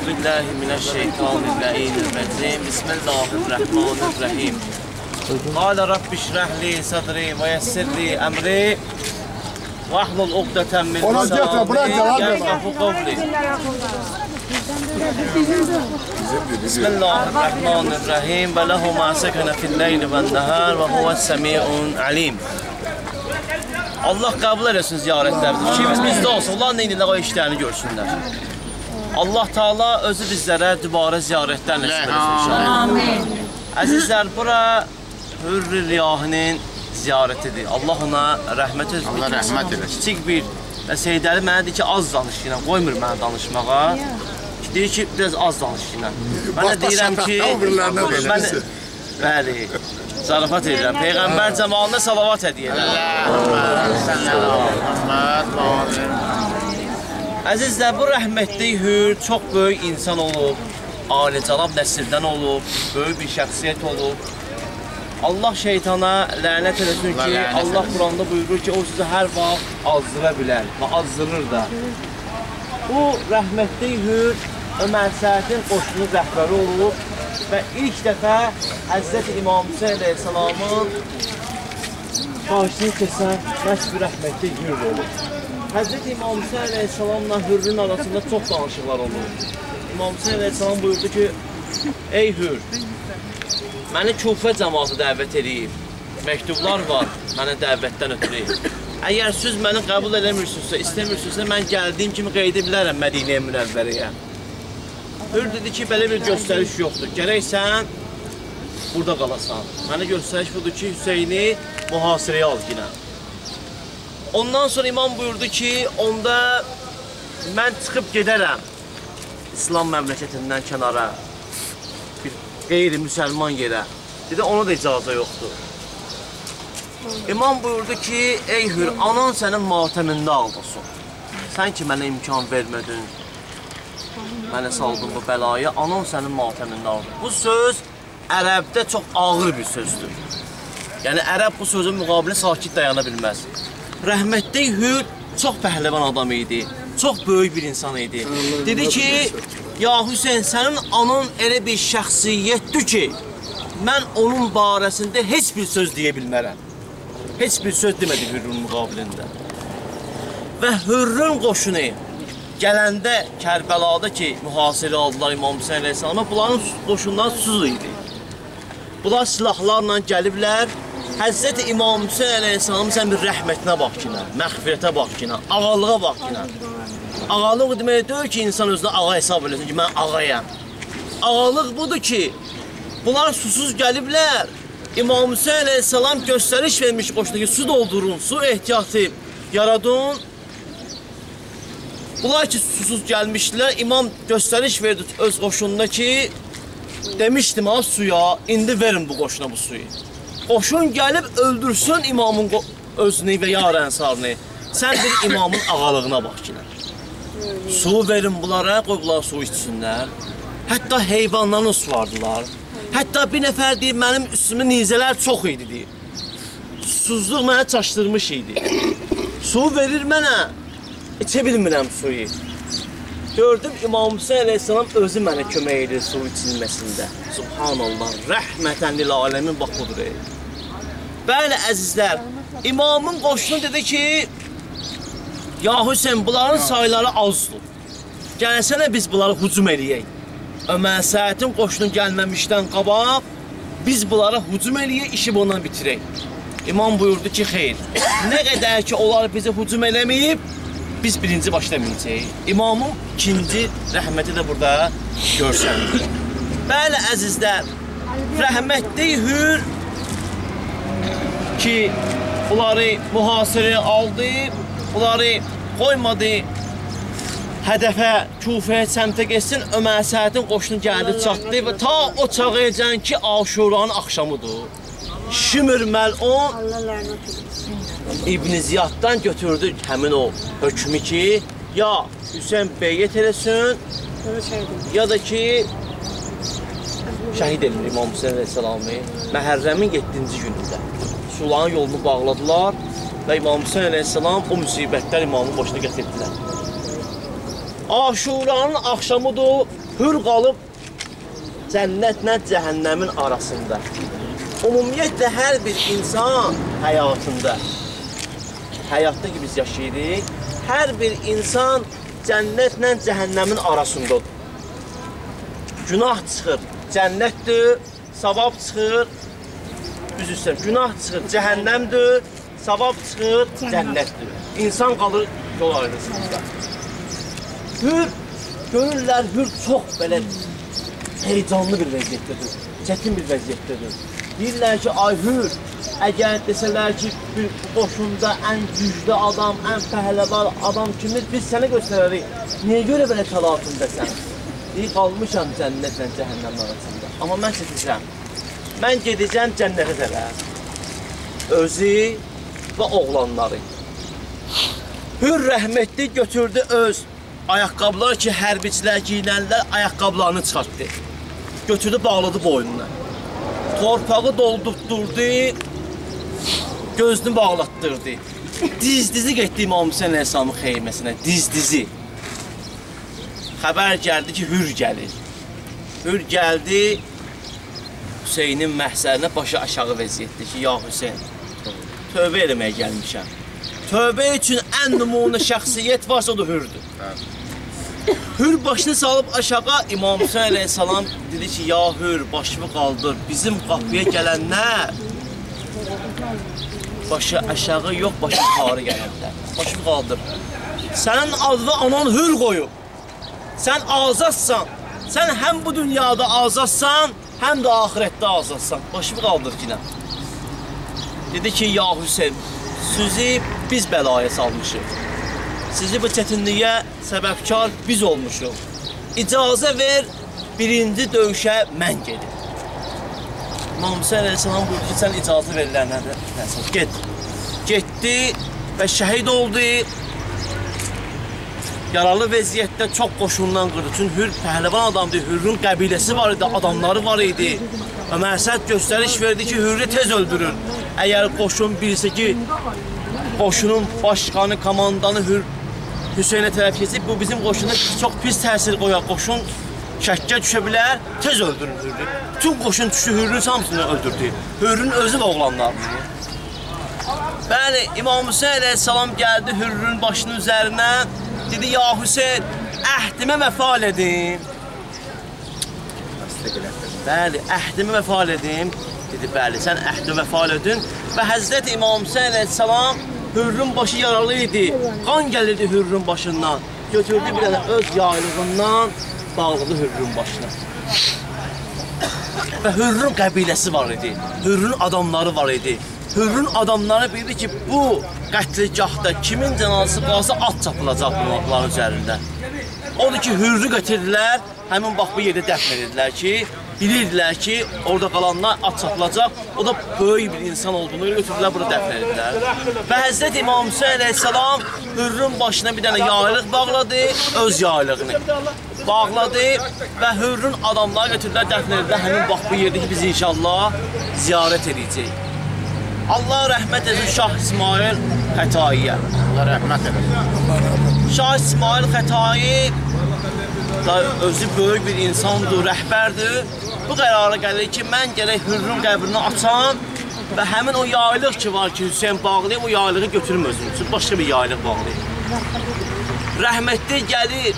billahi mineşşeytanirracim. Bismillahirrahmanirrahim. Qala rabbi şrah li sadri ve yessir li emri ve ahlul uqdeten min lisani yefqahu qawli. Bismillahirrahmanirrahim. Ve lehu ma sekene fil leyli ven nehar ve huves semi'un alim. Allah qəbul eləsin ziyarətlərimizi. Kimimiz bizdə olsa, onlar neynirlər o işlərini görsünlər. Allah Teala özü bizlərə dübarə ziyarətlər nəsib eləsin inşallah. Amin. Əzizlər, bura Hürr-i Riyahinin ziyarətidir. Allah ona rəhmət etsin. Allah rəhmət eləsin. Kiçik bir və Seydəli mənə deyir ki, az danış ilə, qoymur mənə danışmağa. Deyir ki, biraz az danış ilə. Mən də deyirəm ki, bəli, zarafat edirəm. Peyğəmbər cəmalına salavat ediyirəm. Əzizlər, bu rəhmətli Hürr çox böyük insan olub, alicənab nəsildən olub, böyük bir şəxsiyyət olub. Allah şeytana lənət eləsin ki, Allah Quranda buyurur ki, o sizi hər vaxt azdıra bilər və azdırır da. Bu rəhmətli Hürr Ömər Səhətin qoşunu rəhbəri olub və ilk dəfə Həzrəti İmam Hüseyin Əleyhisselamın qarşısını kəsən məhz bir rəhmətli Hürr olub. Həzrəti İmam Hüseyin Əleyhisselamla Hürrün arasında çox danışıqlar olub. İmam Hüseyin Əleyhisselam buyurdu ki, ey Hürr, məni Kufə cəmatı dəvət edib, məktublar var mənə dəvətdən ötürü. Əgər siz məni qəbul eləmirsinizsə, istəmirsinizsə, mən gəldiyim kimi qeydə bilərəm Mədinə-i Münəvvərəyə. Hürr dedi ki, belə bir göstəriş yoxdur, gərək sən burada qalasan. Mənə göstəriş budur ki, Hüseyni mühasirəyə al yine. Ondan sonra imam buyurdu ki, onda mən çıxıb gedərəm İslam məmləkətindən kənara, bir qeyri-müsəlman yerə. Dedi, ona da icazə yoxdur. İmam buyurdu ki, ey Hürr, anan sənin matəmində aldasın. Sən ki, mənə imkan vermədin, mənə saldın bu bəlayı, anan sənin matəmində aldın. Bu söz ərəbdə çox ağır bir sözdür. Yəni, ərəb bu sözün müqabilində sakit dayana bilməz. Rəhmətli Hürr çox pəhləvan adam idi, çox böyük bir insan idi. Dedi ki, ya Hüseyin, sənin anan elə bir şəxsiyyətdir ki, mən onun barəsində heç bir söz deyə bilmərəm. Heç bir söz demədi Hürrün müqabilində. Və Hürrün qoşunu gələndə Kərbəlada ki, mühasirə aldılar İmam Hüseyin Əleyhisselama, bunların qoşundan susuz idi. Bunlar silahlarla gəliblər, Həzrəti İmam Hüseyin Əleyhisselamın sən bir rəhmətinə bax ki, məğfirətə bax ki, ağalığa bax ki. Ağalıq demək deyil ki, insan özünə ağa hesab eləsin ki, mən ağayam. Ağalıq budur ki, bunlar susuz gəliblər, İmam Hüseyin Əleyhisselam göstəriş vermiş qoşuna ki, su doldurun, su ehtiyatı yaradın. Bunlar ki, susuz gəlmişdilər, imam göstəriş verdi öz qoşununa ki, demişdim ha suya, indi verin bu qoşuna bu suyu. Qoşun gəlib öldürsün imamın özünü və yar ənsarını. Sən bir imamın ağalığına bax ki. Su verin bunlara, qoy bunlar su içsinlər. Hətta heyvanlarını suvardılar. Hətta bir nəfər deyir, mənim üstümü nizələr çox idi deyir. Susuzluq mənə çaşdırmış idi. Su verir mənə, içə bilmirəm suyu. Gördüm, İmam Hüseyin Əleyhisselam özü mənə kömək edir su içilməsində. Subhanallah, rəhmətən lil aləmin bax budur. Bəli, əzizlər, imamın qoşunu dedi ki, ya Hüseyin, bunların sayları azdır. Gəlsənə biz bunları hücum eləyək. Ömər Səhətin qoşunu gəlməmişdən qabaq, biz bunlara hücum eləyək, işi bundan bitirək. İmam buyurdu ki, xeyr, nə qədər ki, onlar bizi hücum eləməyib, biz birinci başlamayacaq. İmamın ikinci rəhməti də burada görsəndir. Bəli, əzizlər, rəhmətli Hürr ki, bunları mühasirəyə aldı, bunları qoymadı, hədəfə, Kufəyə səmtə geçsin, Ömər Səhətin qoşunu gəldi, çatdı və ta o çağıyacaq ki, Aşuranın axşamıdır. Şimr Məl'un İbn Ziyaddan götürdü həmin o hökmü ki, ya Hüseyin beyyət eləsin, ya da ki, şəhid edilir İmam Hüseyin Əleyhisselamı Məhərrəmin 7-ci günündə. Suların yolunu bağladılar və İmam Hüseyin Əleyhisselam o müsibətlər imamın başına gətirdilər. Aşuranın axşamıdır, Hür qalıb cənnətlə cəhənnəmin arasında. Ümumiyyətlə, hər bir insan həyatında, həyatda ki biz yaşayırıq, hər bir insan cənnətlə cəhənnəmin arasındadır. Günah çıxır, cənnətdir, savab çıxır, günah çıxır, cəhənnəmdir, savab çıxır, cənnətdir. İnsan qalır yol ayrısında. Hür, görürlər, hür çox belə heyecanlı bir vəziyyətdədir, çətin bir vəziyyətdədir. Deyirlər ki, ay hür, əgər desələr ki, bir qoşunda ən güclü adam, ən pəhləvar adam kimi biz sənə göstərərik. Niyə görə belə təlatümdəsən? Deyir, qalmışam cənnətlə cəhənnəmin arasında. Amma mən seçəcəm. Mən gedəcəm cənnətə tərəf. Özü və oğlanları. Hür rəhmətli götürdü öz ayaqqabılar ki, hərbiçilər giyinənlər ayaqqabılarını çıxartdı. Götürdü, bağladı boynuna. Torpağı doldurtdurdu, gözünü bağlatdırdı. Diz-dizi getdi İmam Hüseyin Əleyhisselamın xeyməsinə, diz-dizi. Xəbər gəldi ki, hür gəlir. Hür gəldi, Hüseynin məhzərinə başı aşağı vəziyyətdir ki, ya Hüseyin, tövbə eləməyə gəlmişəm. Tövbə üçün ən nümunə şəxsiyyət varsa o da hürdür. Hür başını salıb aşağı, İmam Hüseyin Əleyhisselam dedi ki, ya hür, başımı qaldır, bizim qapıya gələnlər başı aşağı yox, başı yuxarı gələnlər. Başımı qaldır. Sənin adını anan hür qoyub. Sən azadsan. Sən həm bu dünyada azadsan, həm də ahirətdə azadsan. Başımı qaldır ki, nə? Dedi ki, ya Hüseyin, sizi biz bəlaya salmışıq. Sizi bu çətinliyə səbəbkar biz olmuşuq. İcazə ver, birinci döyüşə mən gedim. İmam Hüseyin Əleyhisselam buyurdu ki, sən icazə verirlər nədir? Get. Getdi və şəhid oldu. Yaralı vəziyyətdə çox qoşundan qırdı. Çünki Hür pəhləvan adamdır. Hürrün qəbiləsi var idi, adamları var idi. Və məqsəd göstəriş verdi ki, Hürrü tez öldürün. Əgər qoşun bilsə ki, qoşunun başqanı, komandanı Hüseynə tərəf keçib, bu bizim qoşuna çox pis təsir qoyar. Qoşun şəkkə düşə bilər, tez öldürün Hürrü. Bütün qoşun düşdü, Hürrün hamısını öldürdü. Hürrün özü və oğlanlarını. Bəli, İmam Hüseyin Əleyhisselam gəldi Hürrün başının üzərinə. Dedi, ya Hüseyin, əhdimə vəfa edim. Bəli, əhdimə vəfa edim. Dedi, bəli, sən əhdimə vəfa edin. Və Həzrəti İmam Hüseyin Əleyhisselam Hürrün başı yaralı idi. Qan gəlirdi Hürrün başından. Götürdü bir dənə öz yaylığından bağladı Hürrün başına. Və Hürrün qəbiləsi var idi. Hürrün adamları var idi. Hürrün adamları bildi ki, bu qətligahda kimin cənazəsi qalsa at çapılacaq bunların üzərində. Odur ki, Hürrü götürdülər, həmin bax bu yerdə dəfn edirdilər ki, bilirdilər ki, orada qalanlar at çapılacaq. O da böyük bir insan olduğunu götürdülər, burada dəfn edirdilər. Və Həzrət İmam Hüseyin Əleyhisselam Hürrün başına bir dənə yaylıq bağladı, öz yaylığını bağladı və Hürrün adamları götürdülər, dəfn edirdilər. Həmin bax bu yerdə ki, biz inşallah ziyarət edəcəyik. Allah rəhmət edin Şah İsmail Xətaiyə. Allah rəhmət edin. Şah İsmail Xətai özü böyük bir insandır, rəhbərdir. Bu qərara gəlir ki, mən gərək Hürrün qəbrini açam və həmin o yaylıq ki var ki, Hüseyin bağlayıb, o yaylığı götürüm özüm üçün, başqa bir yaylıq bağlayıb. Rəhmətli gəlir,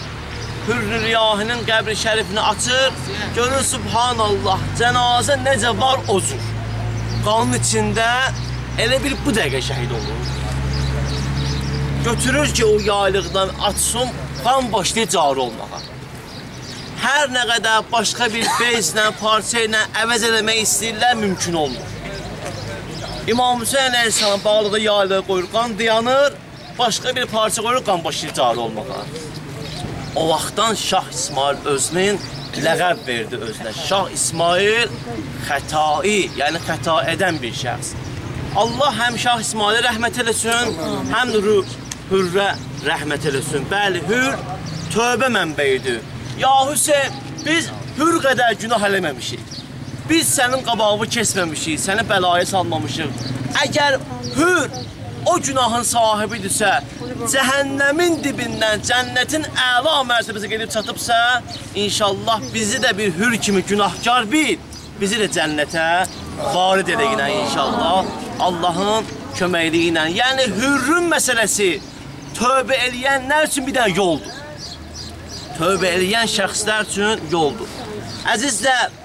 Hürrü Riyahinin qəbri şərifini açır, görür, subhanallah, cənazə necə var o cür. Qanın içində elə bir bu dəqiqə şəhid olur. Götürür ki, o yaylıqdan açsın, qan başlayır cari olmağa. Hər nə qədər başqa bir bezlə, parça ilə əvəz eləmək istəyirlər, mümkün olmur. İmam Hüseyin Əleyhisselam bağlıqda yaylığı qoyur, qan dayanır, başqa bir parça qoyur, qan başlayır cari olmağa. O vaxtdan Şah İsmail özünün ləqəb verdi özünə. Şah İsmail Xətai, yəni xəta edən bir şəxs. Allah həm Şah İsmailə rəhmət eləsin, həm də Hürrə rəhmət eləsin. Bəli, Hür tövbə mənbəyidir. Ya Hüseyin, biz Hür qədər günah eləməmişik. Biz sənin qabağını kesməmişik, səni bəlaya salmamışıq. Əgər Hür o günahın sahibidirsə, cəhənnəmin dibindən cənnətin əla mərtəbəsə gedib çatıbsa, inşallah bizi də bir hür kimi günahkar bil, bizi də cənnətə varid edəyinə inşallah, Allahın köməkliyi ilə. Yəni, hürrün məsələsi tövbə eləyənlər üçün bir dənə yoldur. Tövbə eləyən şəxslər üçün yoldur. Əzizlər,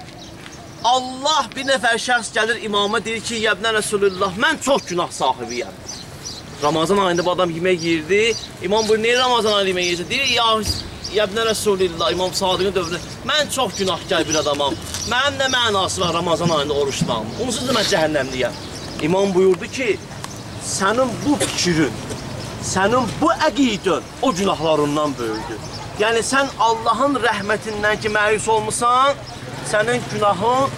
Allah bir nəfər şəxs gəlir imama deyir ki, Yəbnə Rəsulullah, mən çox günah sahibiyəm. Ramazan ayında bu adam yemək yiyirdi. İmam buyur, niyə Ramazan ayında yemək yiyirdi? Deyir, Yəbnə Rəsulullah, İmam Sadiqin dövründə, mən çox günahkar bir adamam. Mənim nə mənası var Ramazan ayında oruçlam? Onsuz da mən cəhənnəmliyəm. İmam buyurdu ki, sənin bu fikrin, sənin bu əqidin o günahlarından böyüdür. Yəni, sən Allahın rəhmətindən ki, məyus olmuşsan, sənin günahın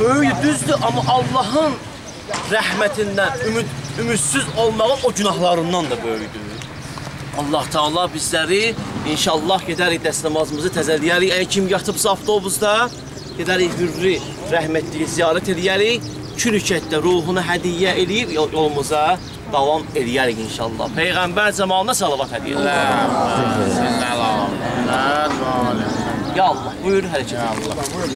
böyüdür, düzdür, amma Allahın rəhmətindən ümidsiz olmağın o günahlarından da böyüdür. Allah Teala bizləri inşallah gedərik dəst namazımızı təzəliyərik. Əgər kim yatıbsa avtobusda, gedərik hürri rəhmətliyi ziyarət edəyərik. Kürükətdə ruhunu hədiyyə edib yolumuza davam edəyərik inşallah. Peyğəmbər cəmalına salavat hədiyyə. Ya Allah, buyur hərəkət.